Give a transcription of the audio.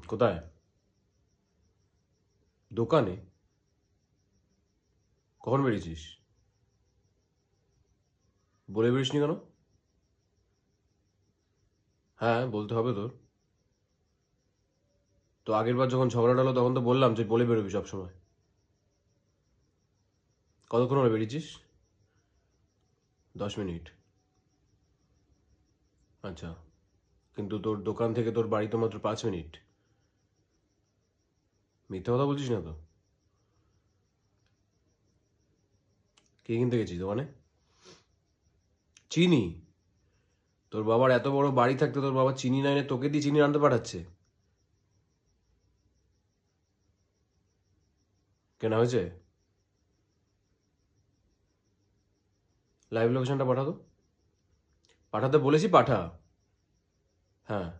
কোথায়? দোকানে? কখন বেরিয়েছিস? বলে বেরিসনি কেন? হ্যাঁ, বলতে হবে তোর। তো আগের বার যখন ঝগড়াটা হলো তখন তো বললাম যে বলে বেরোবি সবসময়। কতক্ষণ হলো বেরিয়েছিস? 10 মিনিট। আচ্ছা, কিন্তু তোর দোকান থেকে তোর বাড়ি তো মাত্র 5 মিনিট। মিথ্যা কথা বলছিস না তো? কি কিনতে গেছিস দোকানে? চিনি? তোর বাবার এত বড় বাড়ি থাকতে তোর বাবা চিনি না এনে তোকে দিয়ে চিনি আনতে পাঠাচ্ছে? কেনা হয়েছে? লাইভ লোকেশনটা পাঠা তো। পাঠাতে বলেছি, পাঠা। হ্যাঁ।